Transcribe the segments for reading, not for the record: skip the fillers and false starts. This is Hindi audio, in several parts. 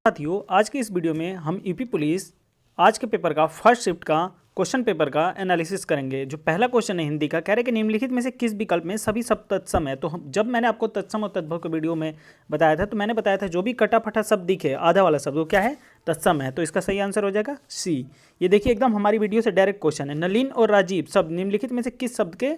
साथियों, आज की इस वीडियो में हम यूपी पुलिस आज के पेपर का फर्स्ट शिफ्ट का क्वेश्चन पेपर का एनालिसिस करेंगे। जो पहला क्वेश्चन है हिंदी का, कह रहे कि निम्नलिखित में से किस विकल्प में सभी शब्द तत्सम है। तो जब मैंने आपको तत्सम और तद्भव के वीडियो में बताया था, तो मैंने बताया था जो भी कटा फटा शब्द दिखे आधा वाला शब्द वो क्या है, तत्सम है। तो इसका सही आंसर हो जाएगा सी। ये देखिए एकदम हमारी वीडियो से डायरेक्ट क्वेश्चन है। नलिन और राजीव शब्द निम्नलिखित में से किस शब्द के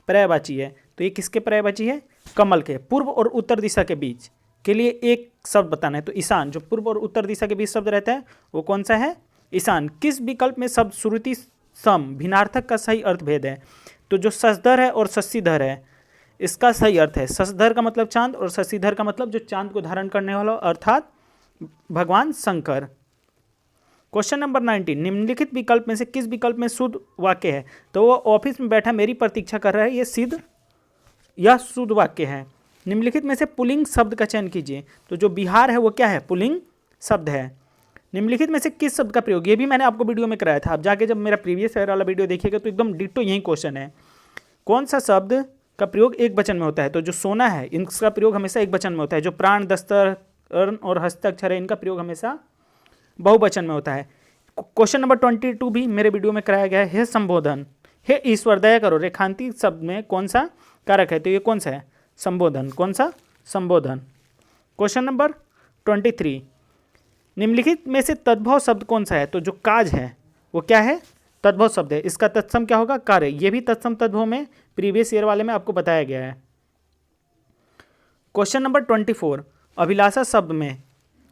पर्यायवाची है। तो ये किसके पर्यायवाची है, कमल के। पूर्व और उत्तर दिशा के बीच के लिए एक शब्द बताना है। तो ईशान, जो पूर्व और उत्तर दिशा के बीच शब्द रहता है वो कौन सा है, ईशान। किस विकल्प में शब्द श्रुति सम भिन्नार्थक का सही अर्थ भेद है। तो जो शशधर है और शशिधर है इसका सही अर्थ है, शशधर का मतलब चांद और शशिधर का मतलब जो चांद को धारण करने वाला अर्थात भगवान शंकर। क्वेश्चन नंबर 19, निम्नलिखित विकल्प में से किस विकल्प में शुद्ध वाक्य है। तो वो ऑफिस में बैठा मेरी प्रतीक्षा कर रहा है, ये सिद्ध या शुद्ध वाक्य है। निम्नलिखित में से पुल्लिंग शब्द का चयन कीजिए। तो जो बिहार है वो क्या है, पुल्लिंग शब्द है। निम्नलिखित में से किस शब्द का प्रयोग, ये भी मैंने आपको वीडियो में कराया था। आप जाके जब मेरा प्रीवियस ईयर वाला वीडियो देखिएगा तो एकदम डिट्टो यही क्वेश्चन है। कौन सा शब्द का प्रयोग एक वचन में होता है। तो जो सोना है इनका प्रयोग हमेशा एक वचन में होता है। जो प्राण, दस्तर और हस्ताक्षर है इनका प्रयोग हमेशा बहुवचन में होता है। क्वेश्चन नंबर 22 भी मेरे वीडियो में कराया गया है। हे संबोधन, हे ईश्वर दया करो, रेखांकित शब्द में कौन सा कारक है। तो ये कौन सा है, संबोधन। कौन सा, संबोधन। क्वेश्चन नंबर 23, निम्नलिखित में से तद्भव शब्द कौन सा है। तो जो काज है वो क्या है, तद्भव शब्द है। इसका तत्सम क्या होगा, कार्य। ये भी तत्सम तद्भव में प्रीवियस ईयर वाले में आपको बताया गया है। क्वेश्चन नंबर 24, अभिलाषा शब्द में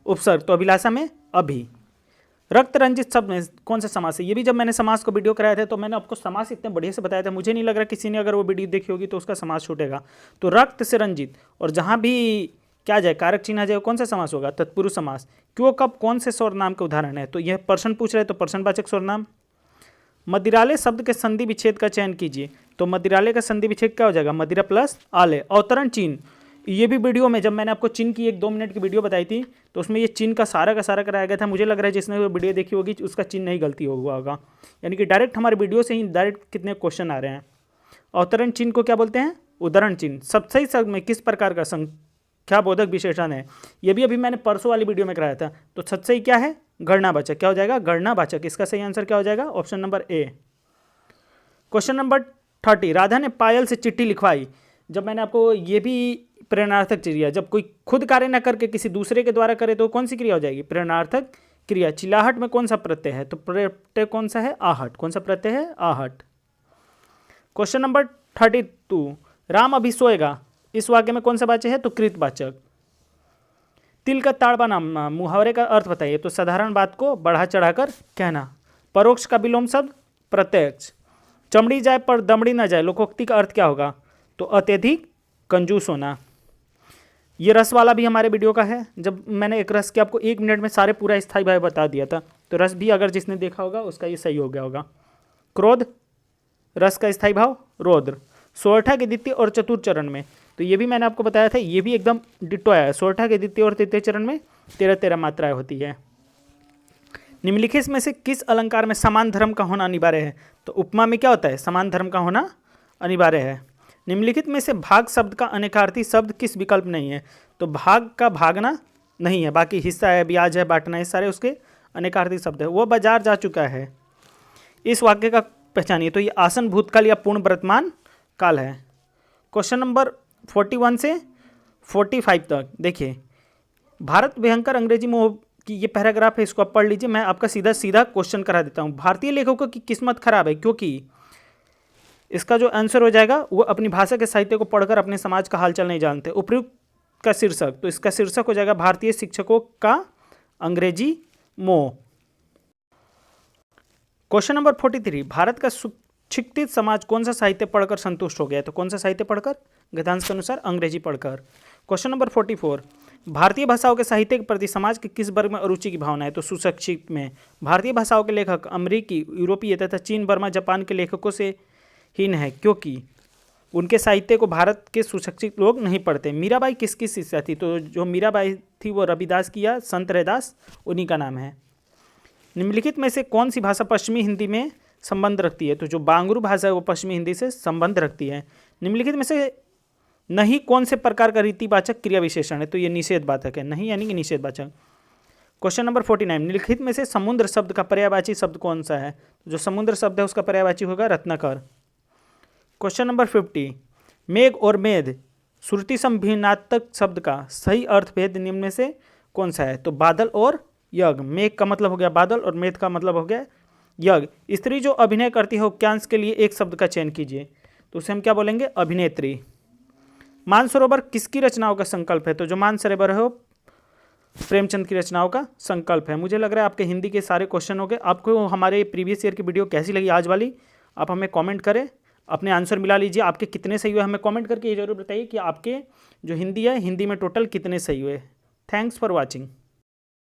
उपसर्ग। तो अभिलाषा में अभी। रक्त रंजित शब्द में कौन सा समास है। ये भी जब मैंने समास को वीडियो कराया था तो मैंने आपको समास इतने बढ़िया से बताया था, मुझे नहीं लग रहा किसी ने अगर वो वीडियो देखी होगी तो उसका समास छूटेगा। तो रक्त से रंजित और जहाँ भी क्या जाए कारक चिन्ह आ जाए कौन सा समास होगा, तत्पुरुष समास। क्यों, कब, कौन से सर्वनाम के उदाहरण है। तो यह पर्सन पूछ रहे तो पर्सनवाचक सर्वनाम। मदिरालय शब्द के संधि विच्छेद का चयन कीजिए। तो मदिरालय का संधि विच्छेद क्या हो जाएगा, मदिरा प्लस आलय। अवतरण चिन्ह, ये भी वीडियो में जब मैंने आपको चिन्ह की 1-2 मिनट की वीडियो बताई थी तो उसमें ये चिन्ह का सारा कराया गया था। मुझे लग रहा है जिसने वो वीडियो देखी होगी उसका चिन्ह नहीं गलती हुआ होगा। यानी कि डायरेक्ट हमारे वीडियो से ही डायरेक्ट कितने क्वेश्चन आ रहे हैं। अवतरण चिन्ह को क्या बोलते हैं, उदाहरण चिन्ह। सतसई शब्द में किस प्रकार का संख्याबोधक विशेषण है। ये भी अभी मैंने परसों वाली वीडियो में कराया था। तो सतसई क्या है, गणनावाचक। क्या हो जाएगा, गणनावाचक। इसका सही आंसर क्या हो जाएगा, option number A. Question number 30, Radha ने पायल से चिट्ठी लिखवाई। जब मैंने आपको ये भी प्रेरणार्थक क्रिया, जब कोई खुद कार्य न करके किसी दूसरे के द्वारा करे तो कौन सी क्रिया हो जाएगी, प्रेरणार्थक क्रिया। चिल्लाहट में कौन सा प्रत्यय है। तो प्रत्यय कौन सा है, आहट। कौन सा प्रत्यय है, आहट। क्वेश्चन नंबर 32, राम अभी सोएगा। इस वाक्य में कौन सा वाच्य है, तो कृतवाचक। तिल का ताड़वा नाम मुहावरे का अर्थ बताइए। तो साधारण बात को बढ़ा चढ़ाकर कहना। परोक्ष का विलोम शब्द प्रत्यक्ष। चमड़ी जाए पर दमड़ी न जाए, लोकोक्ति का अर्थ क्या होगा, तो अत्यधिक कंजूस होना। ये रस वाला भी हमारे वीडियो का है। जब मैंने एक रस के आपको 1 मिनट में सारे पूरा स्थायी भाव बता दिया था, तो रस भी अगर जिसने देखा होगा उसका ये सही हो गया होगा। क्रोध, रस का स्थायी भाव रौद्र। सोरठा के द्वितीय और चतुर्थ चरण में, तो ये भी मैंने आपको बताया था, ये भी एकदम डिट्टो आया है। सोरठा के द्वितीय और तृतीय चरण में 13-13 मात्राएं होती है। निम्नलिखित में से किस अलंकार में समान धर्म का होना अनिवार्य है। तो उपमा में क्या होता है, समान धर्म का होना अनिवार्य है। निम्नलिखित में से भाग शब्द का अनेकार्थी शब्द किस विकल्प नहीं है। तो भाग का भागना नहीं है, बाकी हिस्सा है, ब्याज है, बांटना, ये सारे उसके अनेकार्थी शब्द है। वो बाजार जा चुका है, इस वाक्य का पहचानिए। तो ये आसन भूतकाल या पूर्ण वर्तमान काल है। क्वेश्चन नंबर 41 से 45 तक देखिए। भारत भयंकर अंग्रेजी मोह की ये पैराग्राफ है, इसको आप पढ़ लीजिए। मैं आपका सीधा सीधा क्वेश्चन करा देता हूँ। भारतीय लेखकों की किस्मत खराब है क्योंकि, इसका जो आंसर हो जाएगा वो अपनी भाषा के साहित्य को पढ़कर अपने समाज का हालचाल नहीं जानते। उपयुक्त का शीर्षक, तो इसका शीर्षक हो जाएगा भारतीय शिक्षकों का अंग्रेजी मोह। क्वेश्चन नंबर 43, भारत का शिक्षित समाज कौन सा साहित्य पढ़कर संतुष्ट हो गया। तो कौन सा साहित्य पढ़कर, गद्यांश के अनुसार अंग्रेजी पढ़कर। क्वेश्चन नंबर 44, भारतीय भाषाओं के साहित्य के प्रति समाज के किस वर्ग में अरुचि की भावना है। तो सुशिक्षित में। भारतीय भाषाओं के लेखक अमेरिकी, यूरोपीय तथा चीन, बर्मा, जापान के लेखकों से हीन है क्योंकि उनके साहित्य को भारत के सुशिक्षित लोग नहीं पढ़ते। मीराबाई किसकी शिष्या थी। तो जो मीराबाई थी वो रविदास की या संत रैदास, उन्हीं का नाम है। निम्नलिखित में से कौन सी भाषा पश्चिमी हिंदी में संबंध रखती है। तो जो बांगरू भाषा है वो पश्चिमी हिंदी से संबंध रखती है। निम्नलिखित में से नहीं कौन से प्रकार का रीतिवाचक क्रिया विशेषण है। तो ये निषेधवाचक है, नहीं यानी कि निषेधवाचक। क्वेश्चन नंबर 49, निम्नलिखित में से समुद्र शब्द का पर्यायवाची शब्द कौन सा है? तो जो समुद्र शब्द है उसका पर्यायवाची होगा रत्नाकर। क्वेश्चन नंबर 50, मेघ और मेध श्रुति संभिन्नात्मक शब्द का सही अर्थभेद निम्न में से कौन सा है? तो बादल और यज्ञ। मेघ का मतलब हो गया बादल और मेध का मतलब हो गया यज्ञ। स्त्री जो अभिनय करती है वाक्यांश के लिए एक शब्द का चयन कीजिए, तो उसे हम क्या बोलेंगे? अभिनेत्री। मानसरोवर किसकी रचनाओं का संकल्प है? तो जो मानसरोवर है वो प्रेमचंद की रचनाओं का संकल्प है। मुझे लग रहा है आपके हिंदी के सारे क्वेश्चन हो गए। आपको हमारे प्रीवियस ईयर की वीडियो कैसी लगी आज वाली, आप हमें कमेंट करें, अपने आंसर मिला लीजिए। आपके कितने सही हुए हमें कमेंट करके ये जरूर बताइए कि आपके जो हिंदी है हिंदी में टोटल कितने सही हुए। Thanks for watching.